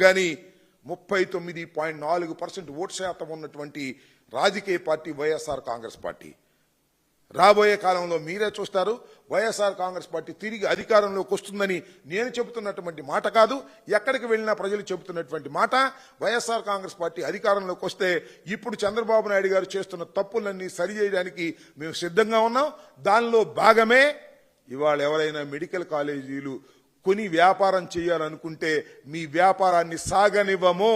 కానీ 39.4% ఓటు శాతం ఉన్నటువంటి రాజకీయ పార్టీ వైఎస్ఆర్ కాంగ్రెస్ పార్టీ. రాబోయే కాలంలో మీరే చూస్తారు. వైఎస్ఆర్ కాంగ్రెస్ పార్టీ తిరిగి అధికారంలోకి వస్తుందని నేను చెబుతున్నటువంటి మాట కాదు, ఎక్కడికి వెళ్ళినా ప్రజలు చెబుతున్నటువంటి మాట. వైఎస్ఆర్ కాంగ్రెస్ పార్టీ అధికారంలోకి వస్తే ఇప్పుడు చంద్రబాబు నాయుడు గారు చేస్తున్న తప్పులన్నీ సరిచేయడానికి మేము సిద్ధంగా ఉన్నాం. దానిలో భాగమే ఇవాళ ఎవరైనా మెడికల్ కాలేజీలు కొని వ్యాపారం చేయాలనుకుంటే మీ వ్యాపారాన్ని సాగనివ్వము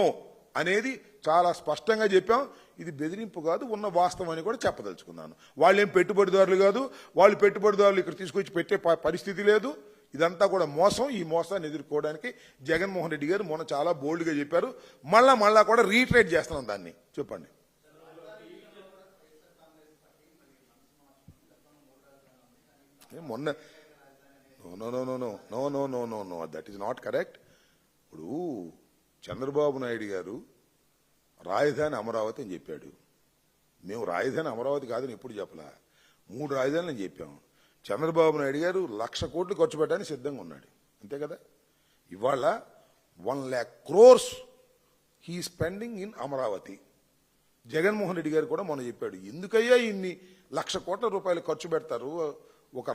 అనేది చాలా స్పష్టంగా చెప్పాం. ఇది బెదిరింపు కాదు, ఉన్న వాస్తవం అని కూడా చెప్పదలుచుకున్నాను. వాళ్ళేం పెట్టుబడిదారులు కాదు, వాళ్ళు పెట్టుబడిదారులు ఇక్కడ తీసుకొచ్చి పెట్టే పరిస్థితి లేదు. ఇదంతా కూడా మోసం. ఈ మోసాన్ని ఎదుర్కోవడానికి జగన్మోహన్ రెడ్డి గారు మొన్న చాలా బోల్డ్గా చెప్పారు. మళ్ళా కూడా రీట్రేట్ చేస్తున్నాం దాన్ని. చెప్పండి. మొన్న know that is not correct. ఇప్పుడు చంద్రబాబు నాయుడు గారు రాజధాని అమరావతి అని చెప్పాడు. మేము రాజధాని అమరావతి కాదని ఎప్పుడు చెప్పలా, 3 రాజధానులు అని చెప్పాము. చంద్రబాబు నాయుడు గారు 1,00,000 కోట్లు ఖర్చు పెట్టడానికి సిద్ధంగా ఉన్నాడు, అంతే కదా. ఇవాళ 1,00,000 crores he spending in Amaravati. Jaganmohan Reddy గారు కూడా మొన్న చెప్పాడు, ఎందుకయ్యా ఇన్ని 1,00,000 కోట్ల రూపాయలు ఖర్చు పెడతారు ఒక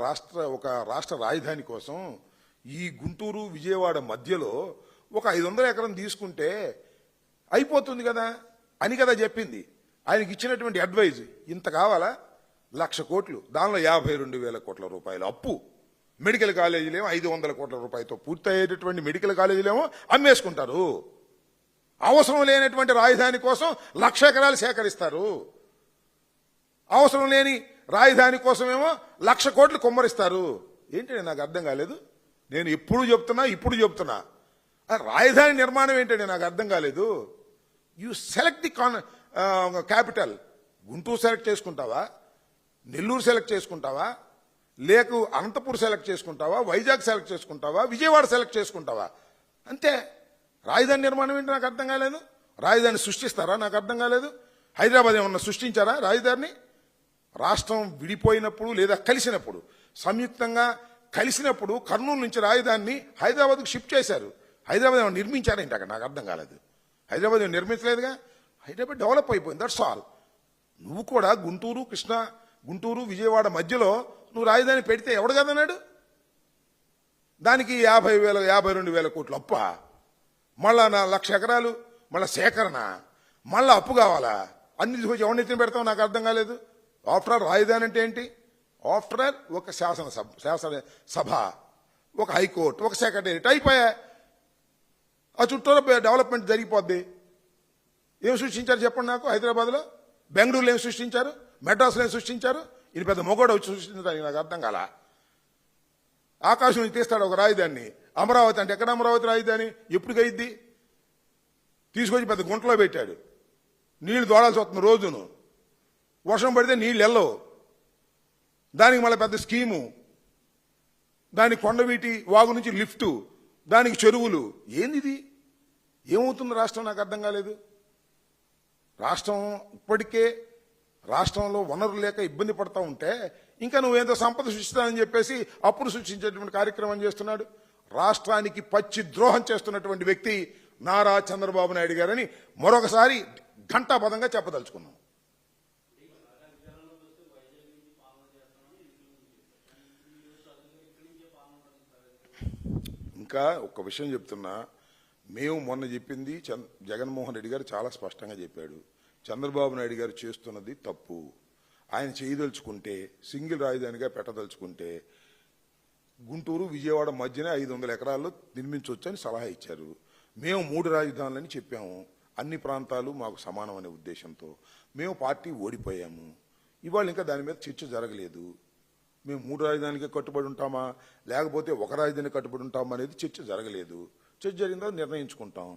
రాష్ట్ర రాజధాని కోసం. ఈ గుంటూరు విజయవాడ మధ్యలో ఒక 500 ఎకరం తీసుకుంటే అయిపోతుంది కదా అని కదా చెప్పింది. ఆయనకి ఇచ్చినటువంటి అడ్వైజ్ ఇంత కావాలా, 1,00,000 కోట్లు, దానిలో 52,000 కోట్ల రూపాయలు అప్పు. మెడికల్ కాలేజీలేమో 500 కోట్ల రూపాయలతో పూర్తయ్యేటటువంటి మెడికల్ కాలేజీలేమో అమ్మేసుకుంటారు. అవసరం లేనటువంటి రాజధాని కోసం 1,00,000 ఎకరాలు సేకరిస్తారు. అవసరం లేని రాజధాని కోసమేమో 1,00,000 కోట్లు కుమ్మరిస్తారు. ఏంటంటే నాకు అర్థం కాలేదు. నేను ఇప్పుడు చెప్తున్నా రాజధాని నిర్మాణం ఏంటంటే నాకు అర్థం కాలేదు. You select the capital. Guntur select చేసుకుంటావా, నెల్లూరు సెలెక్ట్ చేసుకుంటావా, లేక అనంతపూర్ సెలెక్ట్ చేసుకుంటావా, వైజాగ్ సెలెక్ట్ చేసుకుంటావా, విజయవాడ సెలెక్ట్ చేసుకుంటావా, అంతే. రాజధాని నిర్మాణం ఏంటి నాకు అర్థం కాలేదు. రాజధాని సృష్టిస్తారా నాకు అర్థం కాలేదు. హైదరాబాద్ ఏమన్నా సృష్టించారా రాజధానిని? రాష్ట్రం విడిపోయినప్పుడు లేదా కలిసినప్పుడు, సంయుక్తంగా కలిసినప్పుడు కర్నూలు నుంచి రాజధానిని హైదరాబాద్కు షిఫ్ట్ చేశారు. హైదరాబాద్ ఏమైనా నిర్మించారేంటి అక్కడ? నాకు అర్థం కాలేదు. హైదరాబాద్ ఏమైనా నిర్మించలేదుగా. హైదరాబాద్ డెవలప్ అయిపోయింది, దట్స్ ఆల్. నువ్వు కూడా గుంటూరు విజయవాడ మధ్యలో నువ్వు రాజధాని పెడితే ఎవడు కదన్నాడు? దానికి 52,000 కోట్లు అప్ప, మళ్ళా 1,00,000 ఎకరాలు, మళ్ళా సేకరణ, మళ్ళా అప్పు కావాలా? అన్ని తీసుకొచ్చి ఎవరినెత్తిన పెడతావు నాకు అర్థం కాలేదు. ఆఫ్టర్ ఆల్ రాజధాని అంటే ఏంటి? ఆఫ్టర్ ఆల్ ఒక శాసనసభ, ఒక హైకోర్టు, ఒక సెక్రటేరియట్ అయిపోయా. ఆ చుట్టూరా డెవలప్మెంట్ జరిగిపోద్ది. ఏం సృష్టించారు చెప్పండి నాకు? హైదరాబాద్లో, బెంగళూరులో ఏం సృష్టించారు, మెడ్రాస్లో ఏం సృష్టించారు? ఇది పెద్ద మొగోడ వచ్చి సృష్టించడానికి నాకు అర్థం కాల. ఆకాశం నుంచి తీస్తాడు ఒక రాజధానిని. అమరావతి అంటే ఎక్కడ అమరావతి రాజధాని? ఎప్పుడు గయిద్ది? తీసుకొచ్చి పెద్ద గుంటలో పెట్టాడు. నీళ్లు దోడాల్సి వస్తుంది రోజును. వర్షం పడితే నీళ్ళు వెళ్ళవు. దానికి మళ్ళీ పెద్ద స్కీము, దానికి కొండవీటి వాగు నుంచి లిఫ్టు, దానికి చెరువులు. ఏంది? ఏమవుతుంది రాష్ట్రం? నాకు అర్థం కాలేదు. రాష్ట్రం ఇప్పటికే రాష్ట్రంలో వనరులు లేక ఇబ్బంది పడతా ఉంటే ఇంకా నువ్వేంతో సంపద సృష్టిస్తానని చెప్పేసి అప్పుడు సృష్టించేటువంటి కార్యక్రమం చేస్తున్నాడు. రాష్ట్రానికి పచ్చి ద్రోహం చేస్తున్నటువంటి వ్యక్తి నారా చంద్రబాబు నాయుడు గారని మరొకసారి ఘంటాపదంగా చెప్పదలుచుకున్నాం. ఇంకా ఒక విషయం చెప్తున్నా, మేము మొన్న చెప్పింది జగన్మోహన్ రెడ్డి గారు చాలా స్పష్టంగా చెప్పాడు. చంద్రబాబు నాయుడు గారు చేస్తున్నది తప్పు. ఆయన చేయదలుచుకుంటే, సింగిల్ రాజధానిగా పెట్టదలుచుకుంటే గుంటూరు విజయవాడ మధ్యనే 500 ఎకరాల్లో నిర్మించవచ్చని సలహా ఇచ్చారు. మేము 3 రాజధానులని చెప్పాము. అన్ని ప్రాంతాలు మాకు సమానం అనే ఉద్దేశంతో మేము పార్టీ ఓడిపోయాము. ఇవాళ ఇంకా దాని మీద చర్చ జరగలేదు. మేము 3 రాజధానికే కట్టుబడి ఉంటామా లేకపోతే ఒక రాజధాని కట్టుబడి ఉంటామా అనేది చర్చ జరగలేదు. చర్చ జరిగిన తర్వాత నిర్ణయించుకుంటాం.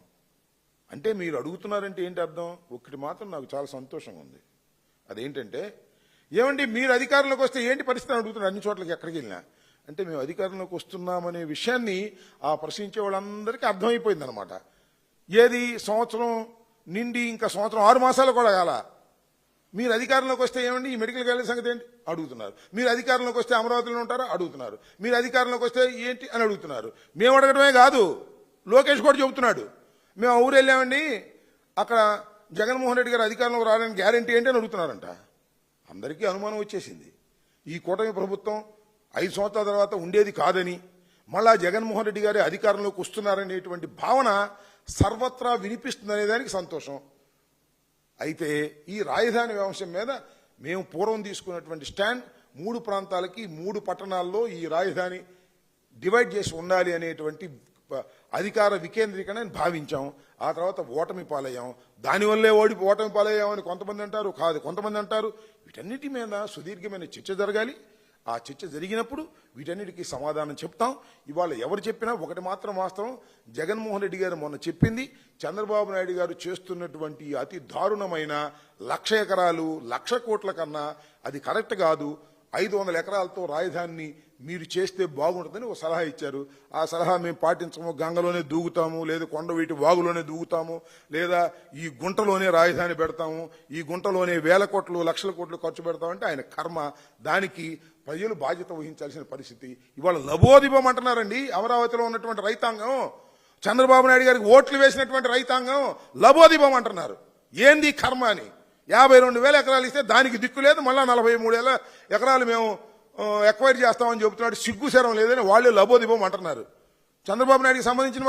అంటే మీరు అడుగుతున్నారంటే ఏంటి అర్థం? ఒకటి మాత్రం నాకు చాలా సంతోషంగా ఉంది. అదేంటంటే, ఏమండి మీరు అధికారంలోకి వస్తే ఏంటి పరిస్థితి అడుగుతున్నారు అన్ని చోట్లకి ఎక్కడికి వెళ్ళినా. అంటే మేము అధికారంలోకి వస్తున్నామనే విషయాన్ని ఆ ప్రశ్నించే వాళ్ళందరికీ అర్థమైపోయింది అనమాట. ఏది సంవత్సరం నిండి ఇంకా సంవత్సరం 6 మాసాలు కూడా కాల. మీరు అధికారంలోకి వస్తే ఏమండి ఈ మెడికల్ కాలేజ్ సంగతి ఏంటి అడుగుతున్నారు. మీరు అధికారంలోకి వస్తే అమరావతిలో ఉంటారా అడుగుతున్నారు. మీరు అధికారంలోకి వస్తే ఏంటి అని అడుగుతున్నారు. మేము అడగడమే కాదు, లోకేష్ కూడా చెబుతున్నాడు మేము ఆ ఊరు వెళ్ళామండి, అక్కడ జగన్మోహన్ రెడ్డి గారు అధికారంలోకి రావడానికి గ్యారంటీ ఏంటి అని అడుగుతున్నారంట. అందరికీ అనుమానం వచ్చేసింది, ఈ కూటమి ప్రభుత్వం 5 సంవత్సరాల తర్వాత ఉండేది కాదని, మళ్ళా జగన్మోహన్ రెడ్డి గారి అధికారంలోకి వస్తున్నారనేటువంటి భావన సర్వత్రా వినిపిస్తుందనే దానికి సంతోషం. అయితే ఈ రాజధాని అంశం మీద మేము పూర్వం తీసుకున్నటువంటి స్టాండ్ 3 ప్రాంతాలకి 3 పట్టణాల్లో ఈ రాజధాని డివైడ్ చేసి ఉండాలి అనేటువంటి అధికార వికేంద్రీకరణ భావించాం. ఆ తర్వాత ఓటమి పాలయ్యాం. దానివల్లే ఓటమి పాలయ్యామని కొంతమంది అంటారు, కాదు కొంతమంది అంటారు. వీటన్నిటి మీద సుదీర్ఘమైన చర్చ జరగాలి. ఆ చర్చ జరిగినప్పుడు వీటన్నిటికీ సమాధానం చెప్తాం. ఇవాళ ఎవరు చెప్పినా ఒకటి మాత్రం వాస్తవం, జగన్మోహన్ రెడ్డి గారు మొన్న చెప్పింది, చంద్రబాబు నాయుడు గారు చేస్తున్నటువంటి అతి దారుణమైన 1,00,000 ఎకరాలు 1,00,000 కోట్ల కన్నా అది కరెక్ట్ కాదు. 500 ఎకరాలతో రాజధానిని మీరు చేస్తే బాగుంటుందని ఒక సలహా ఇచ్చారు. ఆ సలహా మేము పాటించము, గంగలోనే దూగుతాము, లేదా కొండవీటి వాగులోనే దూగుతాము, లేదా ఈ గుంటలోనే రాజధాని పెడతాము, ఈ గుంటలోనే 1,000 కోట్లు 1,00,000 కోట్లు ఖర్చు పెడతామంటే ఆయన కర్మ. దానికి ప్రజలు బాధ్యత వహించాల్సిన పరిస్థితి. ఇవాళ లబోదిబం అంటున్నారండి అమరావతిలో ఉన్నటువంటి రైతాంగం. చంద్రబాబు నాయుడు గారికి ఓట్లు వేసినటువంటి రైతాంగం లబోదిబం అంటున్నారు. ఏంది కర్మ అని. 52,000 ఎకరాలు ఇస్తే దానికి దిక్కు లేదు, మళ్ళా 43,000 ఎకరాలు మేము ఎక్వైర్ చేస్తామని చెబుతున్నాడు. సిగ్గుశరం లేదని వాళ్ళే లబోదిబం అంటున్నారు. చంద్రబాబు నాయుడికి సంబంధించిన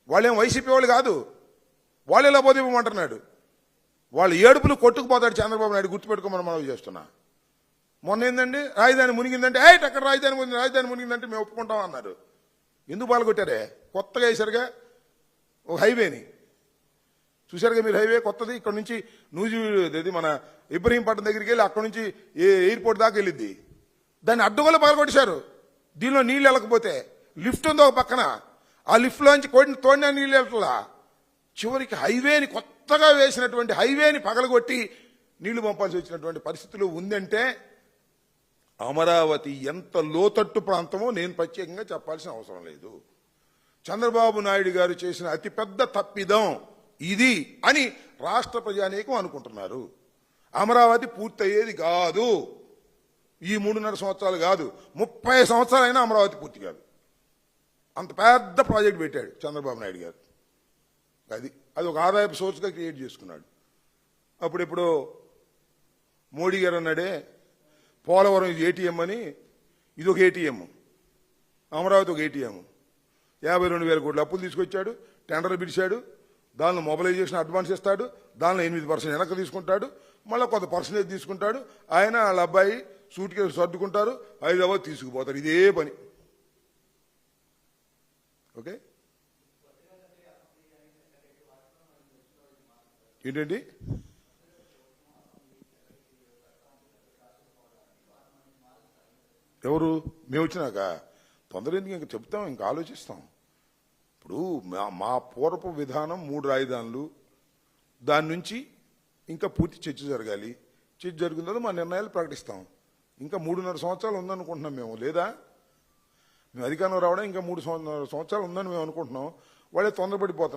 వాళ్ళేం వైసీపీ వాళ్ళు కాదు, వాళ్ళే లబోదిబం అంటున్నాడు. వాళ్ళ ఏడుపులు కొట్టుకుపోతాడు చంద్రబాబు నాయుడు, గుర్తుపెట్టుకోమని మనవి చేస్తున్నా. మొన్న ఏంటండి రాజధాని మునిగిందంటే అక్కడ రాజధాని మునిగిందంటే మేము ఒప్పుకుంటాం అన్నారు. ఎందుకు పాల్గొట్టారే? కొత్తగా వేశారుగా ఒక హైవేని, చూశారుగా మీరు హైవే కొత్తది. ఇక్కడ నుంచి నూజివీడు మన ఇబ్రహీంపట్నం దగ్గరికి వెళ్ళి అక్కడ నుంచి ఎయిర్పోర్ట్ దాకా వెళ్ళిద్ది. దాన్ని అడ్డుగోలు పగలగొట్టేశారు. దీనిలో నీళ్ళు వెళ్ళకపోతే లిఫ్ట్ ఉంది ఒక పక్కన, ఆ లిఫ్ట్లోంచి తోడిన నీళ్ళు వెళ్ళట్లా. చివరికి హైవేని కొత్తగా వేసినటువంటి హైవేని పగలగొట్టి నీళ్లు పంపాల్సి వచ్చినటువంటి పరిస్థితులు ఉందంటే అమరావతి ఎంత లోతట్టు ప్రాంతమో నేను ప్రత్యేకంగా చెప్పాల్సిన అవసరం లేదు. చంద్రబాబు నాయుడు గారు చేసిన అతిపెద్ద తప్పిదం ఇది అని రాష్ట్ర ప్రజానీకం అనుకుంటున్నారు. అమరావతి పూర్తయ్యేది కాదు, ఈ 3.5 సంవత్సరాలు కాదు, 30 సంవత్సరాలైనా అమరావతి పూర్తి కాదు. అంత పెద్ద ప్రాజెక్ట్ పెట్టాడు చంద్రబాబు నాయుడు గారు. అది ఒక ఆదాయపు సోర్స్గా క్రియేట్ చేసుకున్నాడు. అప్పుడెప్పుడు మోడీ గారు అన్నాడే, పోలవరం ఇది ఏటీఎం అని, ఇది ఒక ఏటీఎం, అమరావతి ఒక ఏటీఎం. 52,000 కోట్ల అప్పులు తీసుకొచ్చాడు, టెండర్లు పిలిచాడు, దానిలో మొబిలైజేషన్ అడ్వాన్స్ ఇస్తాడు, దానిలో 8% వెనక్కి తీసుకుంటాడు, మళ్ళీ కొంత పర్సెంటేజ్ తీసుకుంటాడు. ఆయన వాళ్ళ అబ్బాయి సూట్ కేసు సర్దుకుంటారు, హైదరాబాద్ తీసుకుపోతారు. ఇదే పని. ఓకే, ఏంటండి ఎవరు మేము వచ్చినాక తొందర ఎందుకు? ఇంకా చెప్తాం, ఇంకా ఆలోచిస్తాం. ఇప్పుడు మా పూర్వపు విధానం 3 రాజధానులు, దాని నుంచి ఇంకా పూర్తి చర్చ జరగాలి. చర్చ జరుగుతుందో మా నిర్ణయాలు ప్రకటిస్తాం. ఇంకా 3.5 సంవత్సరాలు ఉందనుకుంటున్నాం మేము, లేదా మేము అధికారంలో రావడం ఇంకా 3 సంవత్సరాలు ఉందని మేము అనుకుంటున్నాం. వాళ్ళే తొందరపడిపోతాం.